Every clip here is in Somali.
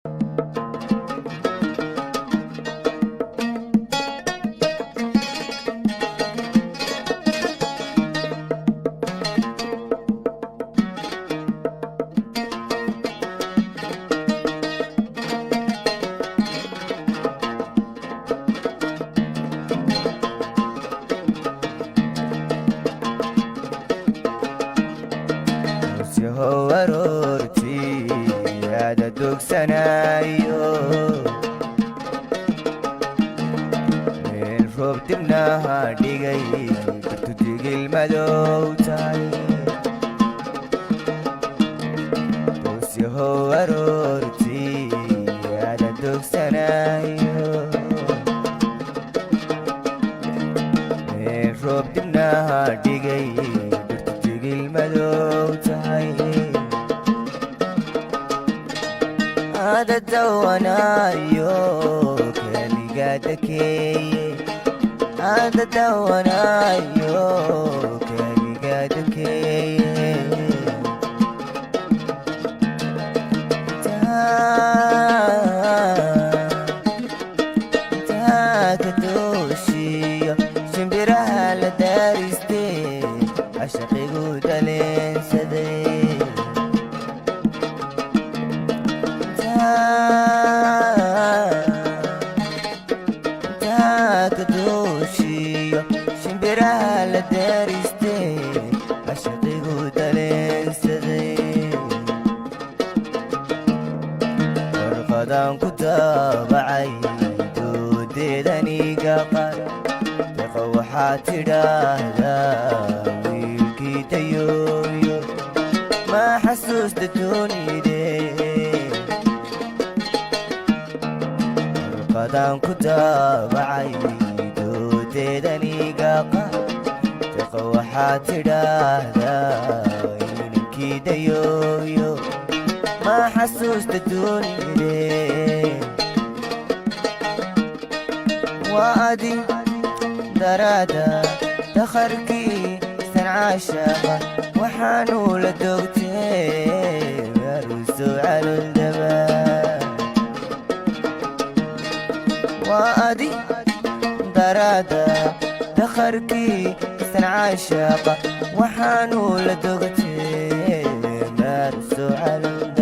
يهو أرورتي هذا دوك سنايو من روب تبناها ديغي كرتو ديغي المدو تاي بوس يهو أرورتي هذا دوك سنايو من روب تبناها ديغي كرتو ديغي المدو تاي هذا دوانايو كالي قادكي هذا دوانايو كالي قادكي تاكتوشي شمبرها لدارستي عشقي قودلين سدي تاكدوشي شمبرها لدارستي عشقي قودلين سدي ورقدان كتابعي دوديدني قاقر تقوحاتي داهدا ويلكي تيويو ما حسوس تدوني دي ورقدان كتابعي دوديدني قاقر تقوحاتي داهدا ويلكي تيويو ما حسوس تدوني دي وادي درادا دخركي سن عاشقة وحانو لدوتي يرسو على الدماء وادي درادا دخركي سن عاشقة وحانو لدوتي يرسو على الدماء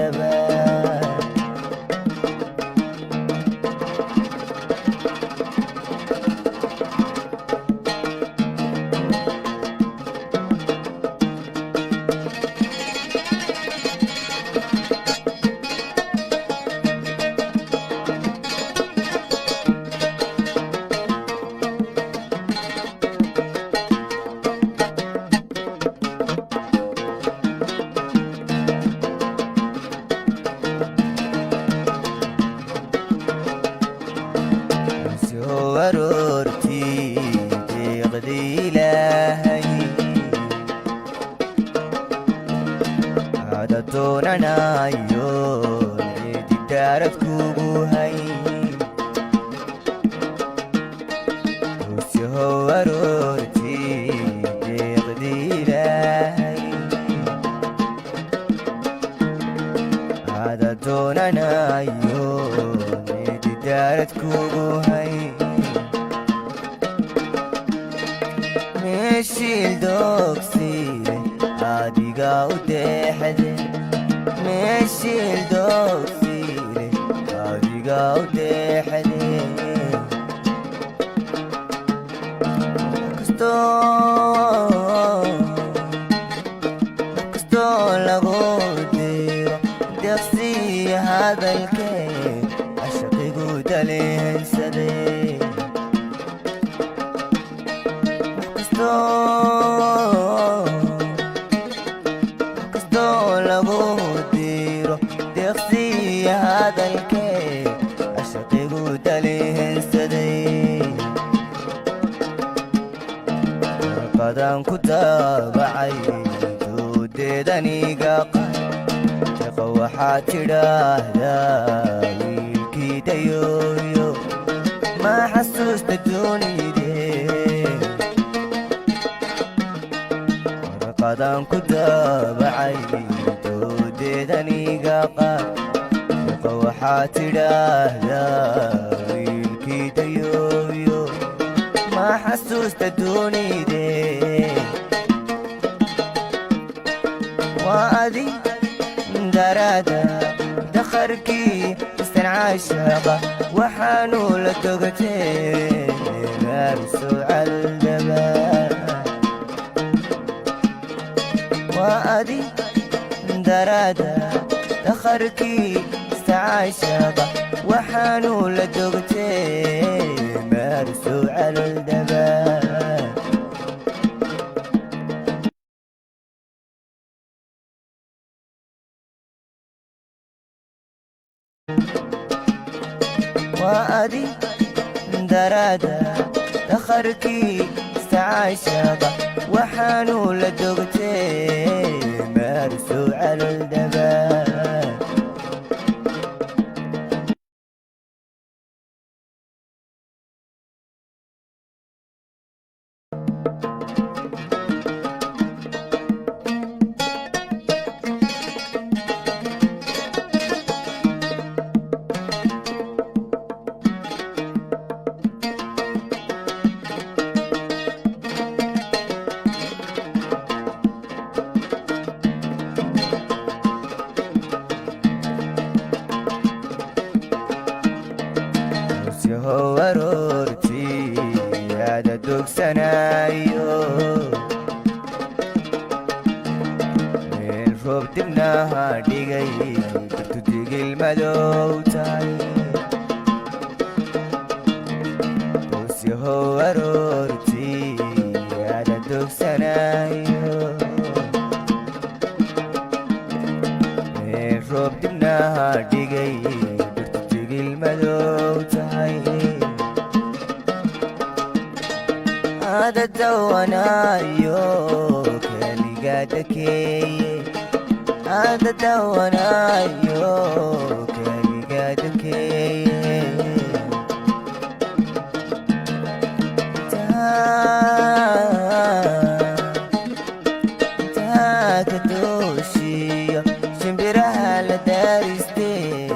ورورتي تغدي لهي هذا توننا يون عيدي دارت كوبوهي وسيهو ورورتي تغدي لهي هذا توننا يون عيدي دارت كوبوهي مشيل دوكسي عاديقا ودحدي مشيل دوكسي عاديقا ودحدي كستو لغودي دخسي هذا الكيف عشقي قودلين سدي كستو لغوديرو دخسي هذا الكيف عشقي قودلين سدي قدام كتابعي دوديدني قاقر تقوحاتي داهدا ويلكي ديويو ما حسوس تدوني دي ورقدان كتابعي دوديدني قاقر تقوحاتي waxaad tidhaahdaa wiilkii dayooyo ma xasuusta dunide waa adi daraada dakharkii istancaashaqa waxaanu la togatee maarso caldaba waa adi daraada dakharkii istancaashaqa waxaanu la togatee maarso caldaba waa adi daraada dakharkii istacaashaqa waxaanu la dogtee maarso caldaba aroortii aada dogsanaayo meel roob dibnaha dhigay kartu digil madow tahay boosyahow aroortii aada dogsanaayo meel roob dibnaha dhigay kartu digil madow tahay ada dawanayo keliga dakeeye ada dawanayo keliga dakeeye taaka dooshiyo shimbiraha la daaristee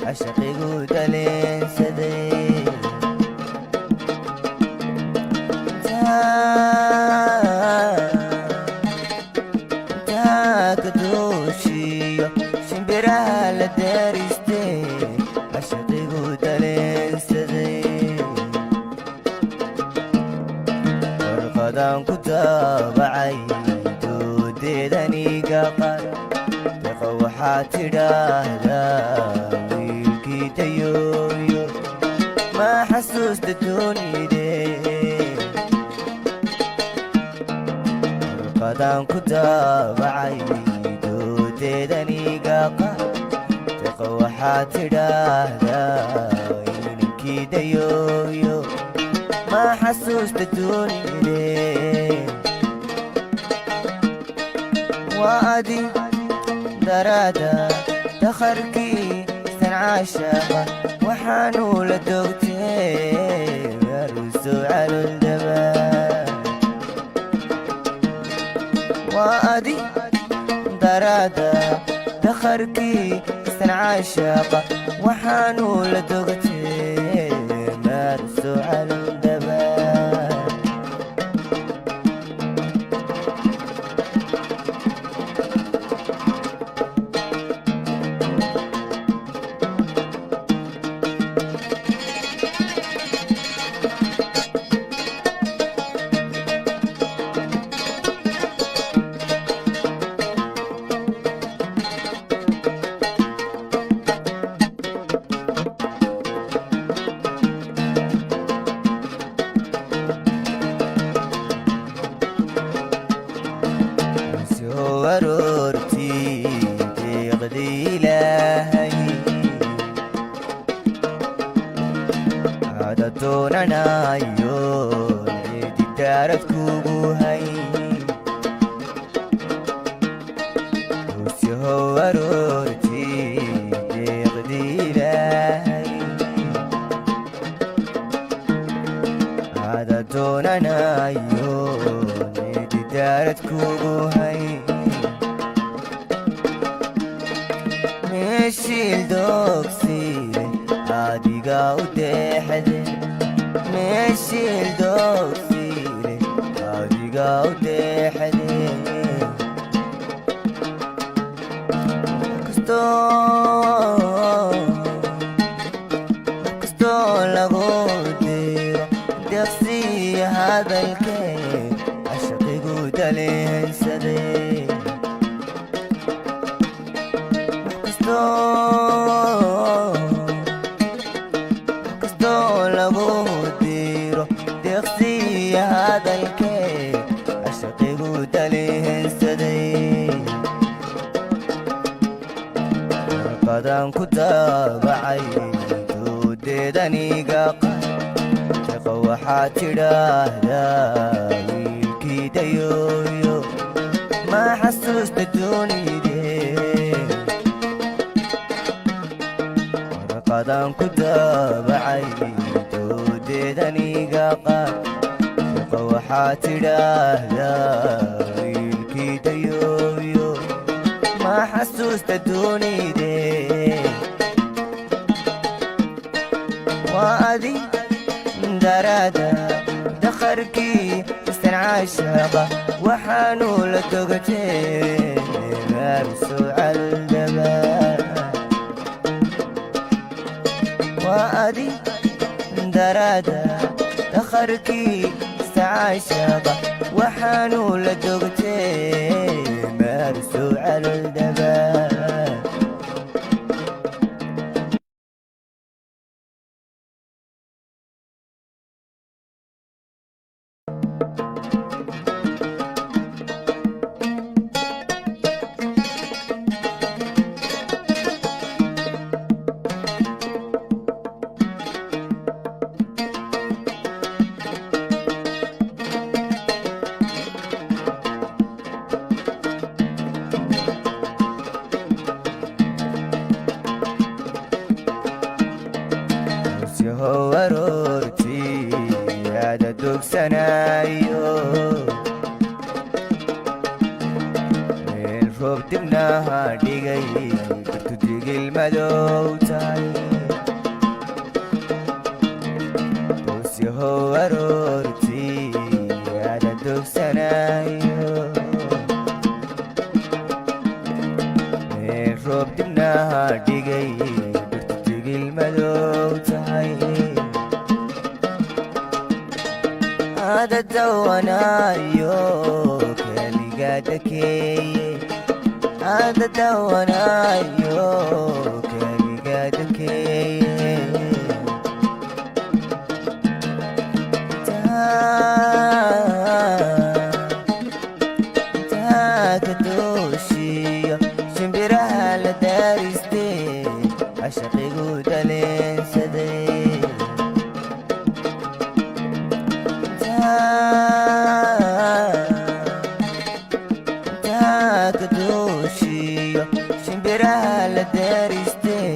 cashaqigu daleensaday taakadooshiyo shimbiraha la daaristee cashaqigu daleensaday warqadaan ku daabacay doodeedaniga qar deqa waxaad tidhaahdaa wiilkii dayooyo ma xasuusta dunide warqadaan ku daabacay doodeedaniga qar deqa waxaad tidhaahdaa wiilkii dayooyo ma xasuusta dunide waa adi daraada dakharkii istancaashaqa waxaanu la dogtee maarso caldaba waa adi daraada dakharkii istancaashaqa waxaanu la dogtee maarso caldaba aroortii deeqdii ilaahay ada doonanayo eedidaarad kugu hay boosyahow aroortii deeqdii ilaahay ada doonanayo eedidaarad kugu hay meeshil dogsi adiga u deexde meeshii doogsiile adiga u deexde kastoo lagu diro deeqsi hadalkee cashaqigu daleensade kastoo lagu diro deeqsi hadalkee cashaqigu daleensaday qadan ku daabacay doodeedaniga deeqa waxaad tidhaahdaa wiilkii dayooyo ma xasuusta doonide qadan ku daabacay doodeedaniga deeqa waxaad tidhaahdaa wiilkii dayooyo ma xasuusta doonide waa adi daraada dakharkii istancaashaqa waxaanu la togatee maarso caldaba waa adi daraada dakharkii istancaashaqa waxaanu la togatee maarso caldaba aroortii ada dogsanayo meel roob dibnaha dhigay kartu digil madow tahay boosyahow aroortii ada dogsanayo meel roob dibnaha dhigay kartu digil madow tahay ada dawanayo keliga dakeeye ada dawanayo keliga dakeeye taaka dooshiyo shimbiraha la daaristee cashaqigu daleensaday taaka dooshiyo shimbiraha la daaristee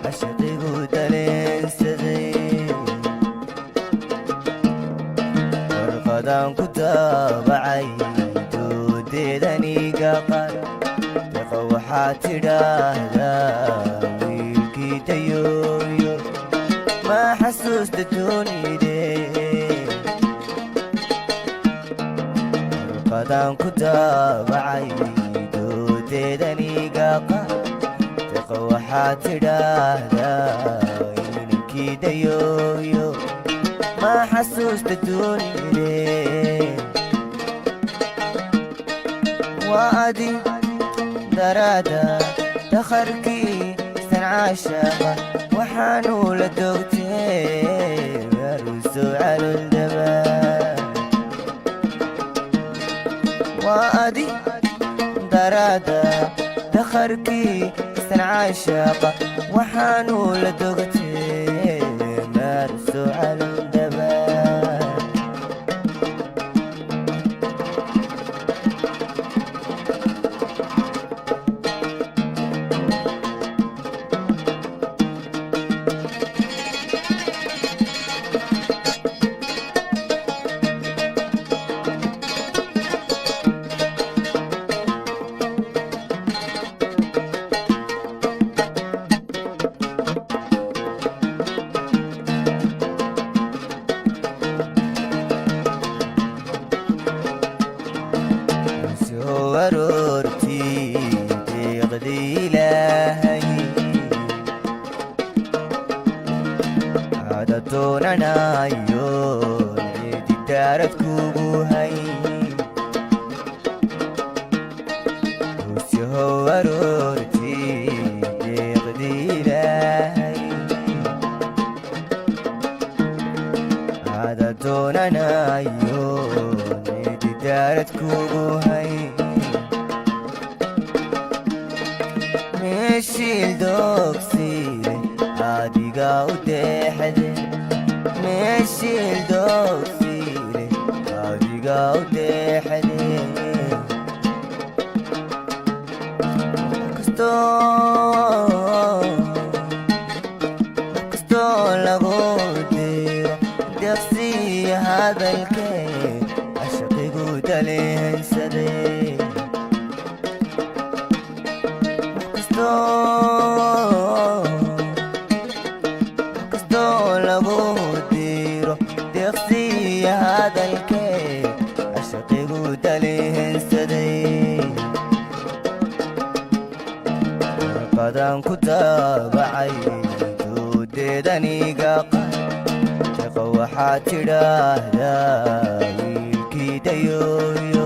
cashaqigu daleensaday warqadan ku daabacay doodeedaniga deeqa waxaad tidhaahdaa wiilkii dayooyo ma xasuusta doonide qadan ku daabacay doodeedaniga deeqa waxaad tidhaahdaa wiilkii dayooyo ma xasuusta doonide waa adi daraada dakharkii istancaashaqa waxaanu la dogtee maruso caloldaba waa adi daraada dakharkii istancaashaqa waxaanu la dogatee maarso caloldaba ada doonanayo cidi daarad kugu hayn usyahow aroorti deeqdi ilaahay ada doonanayo cidi daarad kugu hayn meeshii doogsiile adiga u deexde meeshii doogsiile adiga u deexde kastoo lagu diro deeqsiya hadalkee cashaqigu daleensade kastoo lagu diro deeqsiya hadalkee cashaqigu dalehensaday warqadan ku daabacay doodeedaniga qad deeqa waxaa tidhaahdaa wiilkii dayooyo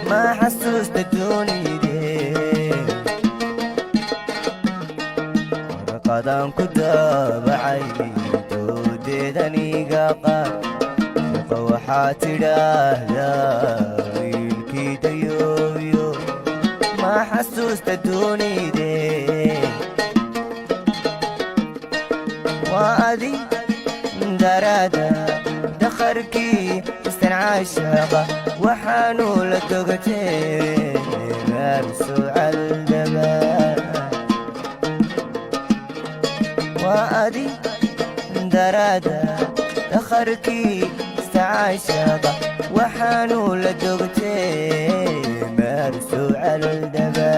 ma xasuusta doonidee warqadan ku daabacay doodeedaniga qad deeqa waxaa tidhaahdaa wiilkii dayooyo ma xasuusta doonidee waa adi daraada dakharkii istan caashaqa waxaanu la dogatee maarso caldaba waa adi daraada dakharkii istacaashaqa waxaanu la dogtee maarso caldaba